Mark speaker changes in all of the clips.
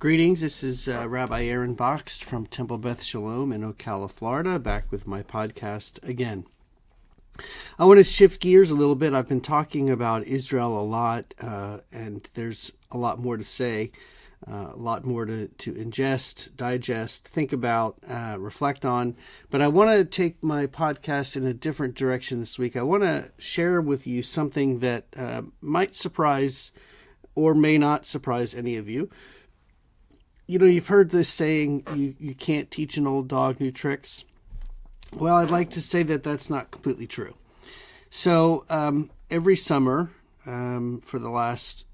Speaker 1: Greetings, this is Rabbi Aaron Boxt from Temple Beth Shalom in Ocala, Florida, back with my podcast again. I want to shift gears a little bit. I've been talking about Israel a lot, and there's a lot more to say, a lot more to ingest, digest, think about, reflect on. But I want to take my podcast in a different direction this week. I want to share with you something that might surprise or may not surprise any of you. You know, you've heard this saying, you can't teach an old dog new tricks. Well, I'd like to say that that's not completely true. So every summer, for the last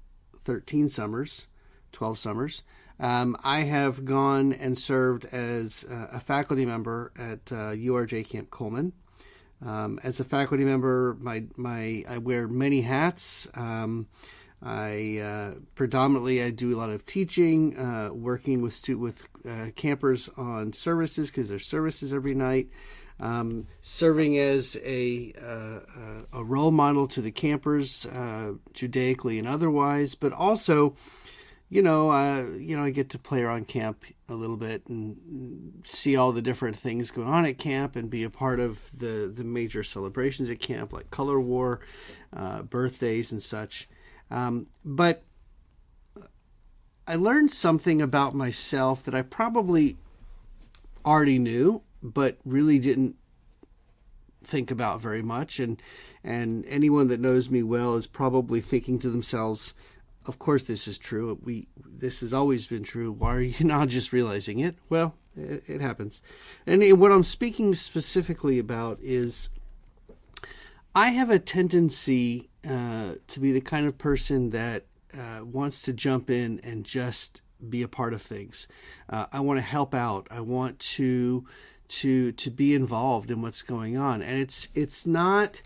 Speaker 1: 13 summers, 12 summers, I have gone and served as a faculty member at URJ Camp Coleman. As a faculty member, I wear many hats. I do a lot of teaching, working with campers on services because there's services every night, serving as a role model to the campers, Judaically and otherwise, but also, I get to play around camp a little bit and see all the different things going on at camp and be a part of the major celebrations at camp, like Color War, birthdays and such. But I learned something about myself that I probably already knew, but really didn't think about very much. And anyone that knows me well is probably thinking to themselves, of course this is true. This has always been true. Why are you now just realizing it? Well, it happens. And what I'm speaking specifically about is I have a tendency to be the kind of person that wants to jump in and just be a part of things. I want to help out. I want to be involved in what's going on, and it's not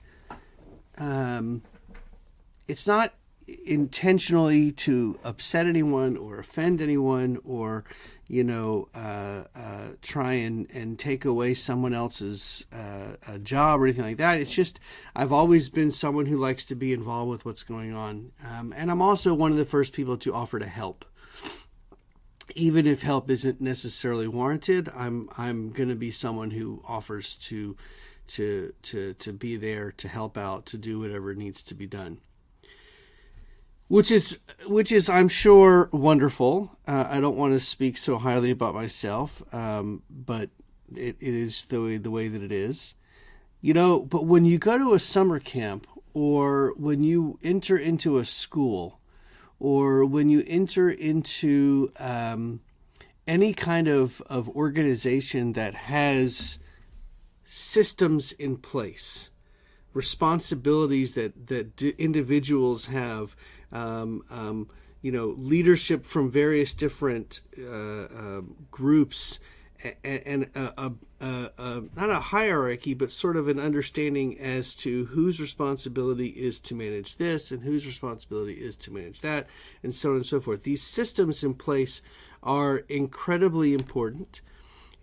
Speaker 1: intentionally to upset anyone or offend anyone or try and take away someone else's job or anything like that. It's just I've always been someone who likes to be involved with what's going on, and I'm also one of the first people to offer to help, even if help isn't necessarily warranted. I'm going to be someone who offers to be there to help out, to do whatever needs to be done. Which is, I'm sure, wonderful. I don't want to speak so highly about myself, but it is the way that it is. But when you go to a summer camp, or when you enter into a school, or when you enter into any kind of organization that has systems in place, responsibilities that individuals have, leadership from various different groups, and not a hierarchy, but sort of an understanding as to whose responsibility is to manage this and whose responsibility is to manage that, and so on and so forth. These systems in place are incredibly important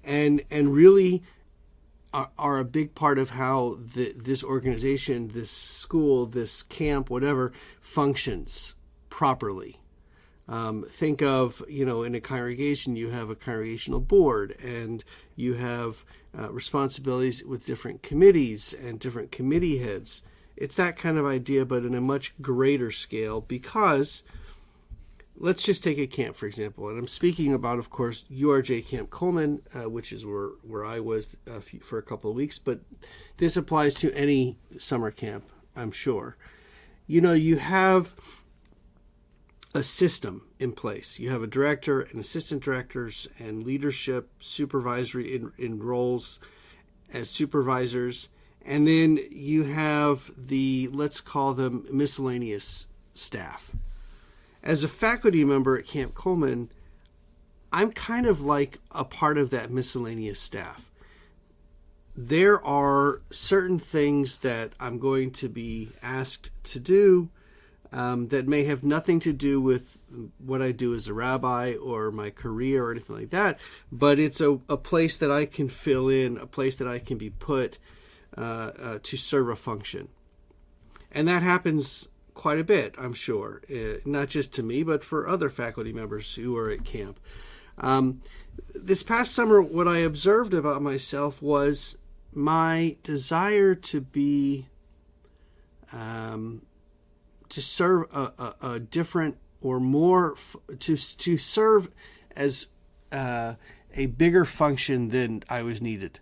Speaker 1: and really are a big part of how this organization, this school, this camp, whatever, functions properly. Think of, in a congregation, you have a congregational board, and you have responsibilities with different committees and different committee heads. It's that kind of idea, but in a much greater scale, because let's just take a camp, for example, and I'm speaking about, of course, URJ Camp Coleman, which is where I was for a couple of weeks, but this applies to any summer camp, I'm sure. You have a system in place. You have a director and assistant directors and leadership, supervisory in roles as supervisors, and then you have let's call them miscellaneous staff. As a faculty member at Camp Coleman, I'm kind of like a part of that miscellaneous staff. There are certain things that I'm going to be asked to do that may have nothing to do with what I do as a rabbi or my career or anything like that, but it's a place that I can fill in, a place that I can be put to serve a function. And that happens quite a bit, I'm sure, not just to me, but for other faculty members who are at camp. This past summer, what I observed about myself was my desire to be, to serve a different or more, to serve as a bigger function than I was needed.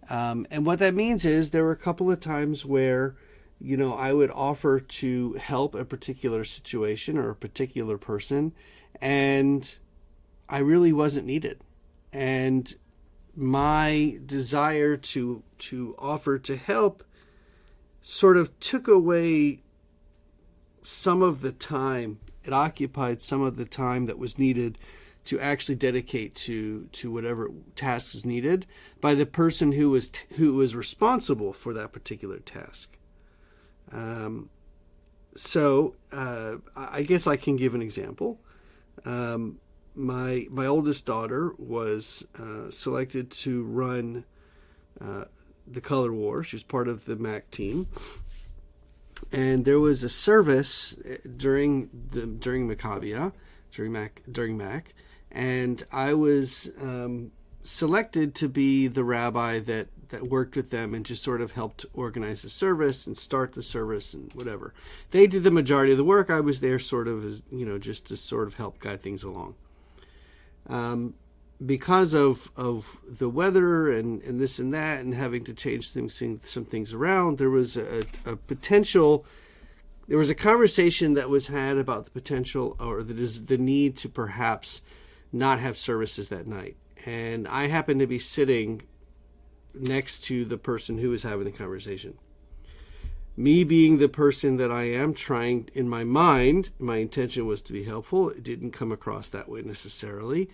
Speaker 1: And what that means is there were a couple of times where, I would offer to help a particular situation or a particular person, and I really wasn't needed. And my desire to offer to help sort of took away some of the time. It occupied some of the time that was needed to actually dedicate to whatever task was needed by the person who was responsible for that particular task. So I guess I can give an example. My oldest daughter was selected to run the Color War. She was part of the MAC team, and there was a service during Maccabiah, during MAC, and I was selected to be the rabbi that worked with them and just sort of helped organize the service and start the service and whatever. They did the majority of the work. I was there sort of as, just to sort of help guide things along. Because of the weather and this and that and having to change some things around, there was a conversation that was had about the potential or the need to perhaps not have services that night. And I happened to be sitting next to the person who was having the conversation. Me being the person that I am, trying in my mind, my intention was to be helpful. It didn't come across that way necessarily.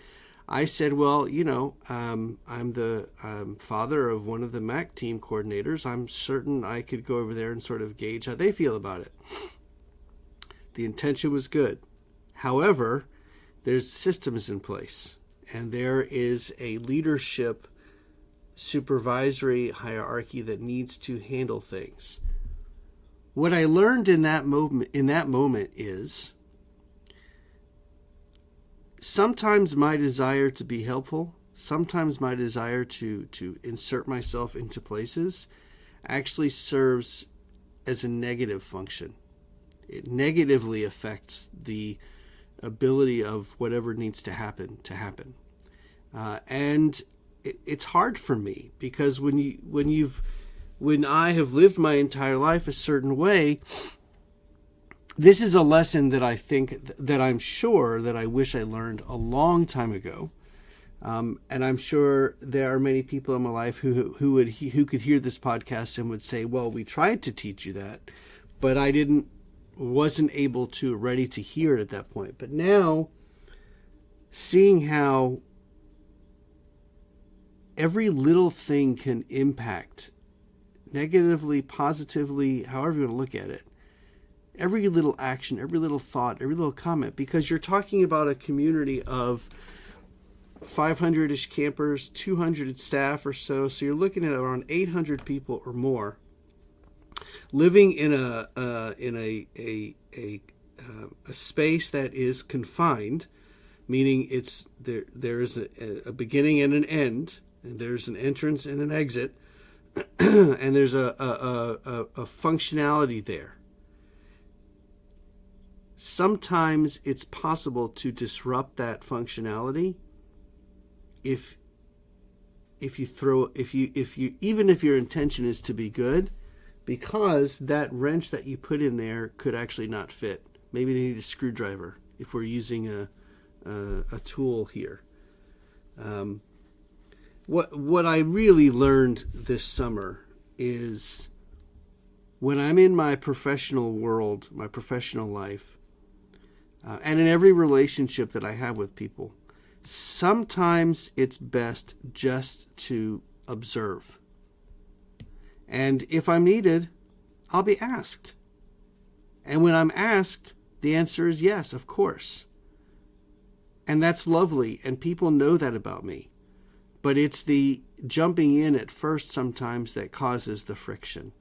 Speaker 1: I said, well, I'm the father of one of the MAC team coordinators. I'm certain I could go over there and sort of gauge how they feel about it. The intention was good. However, there's systems in place, and there is a leadership supervisory hierarchy that needs to handle things. What I learned in that moment is sometimes my desire to be helpful, sometimes my desire to insert myself into places actually serves as a negative function. It negatively affects the ability of whatever needs to happen. And it's hard for me because when I have lived my entire life a certain way, this is a lesson that I think that I'm sure that I wish I learned a long time ago. And I'm sure there are many people in my life who could hear this podcast and would say, well, we tried to teach you that, but I wasn't able to, ready to hear it at that point. But now, seeing how every little thing can impact negatively, positively, however you want to look at it, every little action, every little thought, every little comment, because you're talking about a community of 500-ish campers, 200 staff or so. So you're looking at around 800 people or more living in a space that is confined, meaning there is a beginning and an end, and there's an entrance and an exit, and there's a functionality there. Sometimes it's possible to disrupt that functionality if even if your intention is to be good, because that wrench that you put in there could actually not fit. Maybe they need a screwdriver if we're using a tool here. What I really learned this summer is when I'm in my professional world, my professional life, and in every relationship that I have with people, sometimes it's best just to observe. And if I'm needed, I'll be asked. And when I'm asked, the answer is yes, of course. And that's lovely, and people know that about me. But it's the jumping in at first sometimes that causes the friction.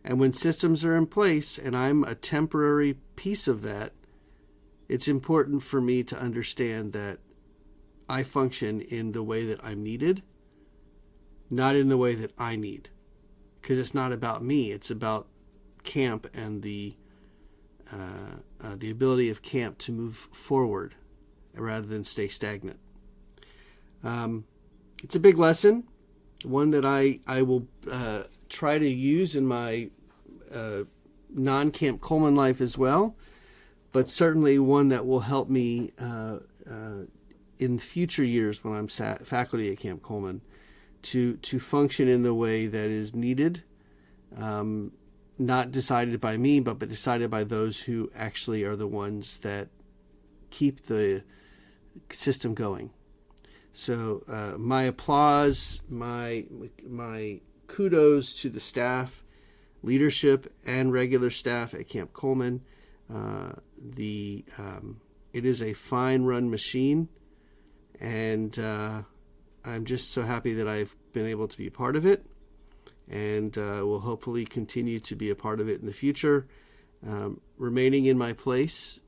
Speaker 1: And when systems are in place and I'm a temporary piece of that, it's important for me to understand that I function in the way that I'm needed, not in the way that I need. Because it's not about me, it's about camp and the ability of camp to move forward rather than stay stagnant. It's a big lesson, one that I will try to use in my non-Camp Coleman life as well, but certainly one that will help me in future years when I'm faculty at Camp Coleman to function in the way that is needed, not decided by me, but decided by those who actually are the ones that keep the system going. So my applause, my kudos to the staff, leadership, and regular staff at Camp Coleman. It is a fine run machine, and I'm just so happy that I've been able to be a part of it, and will hopefully continue to be a part of it in the future, remaining in my place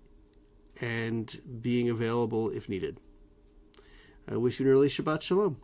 Speaker 1: and being available if needed. I wish you an early Shabbat Shalom.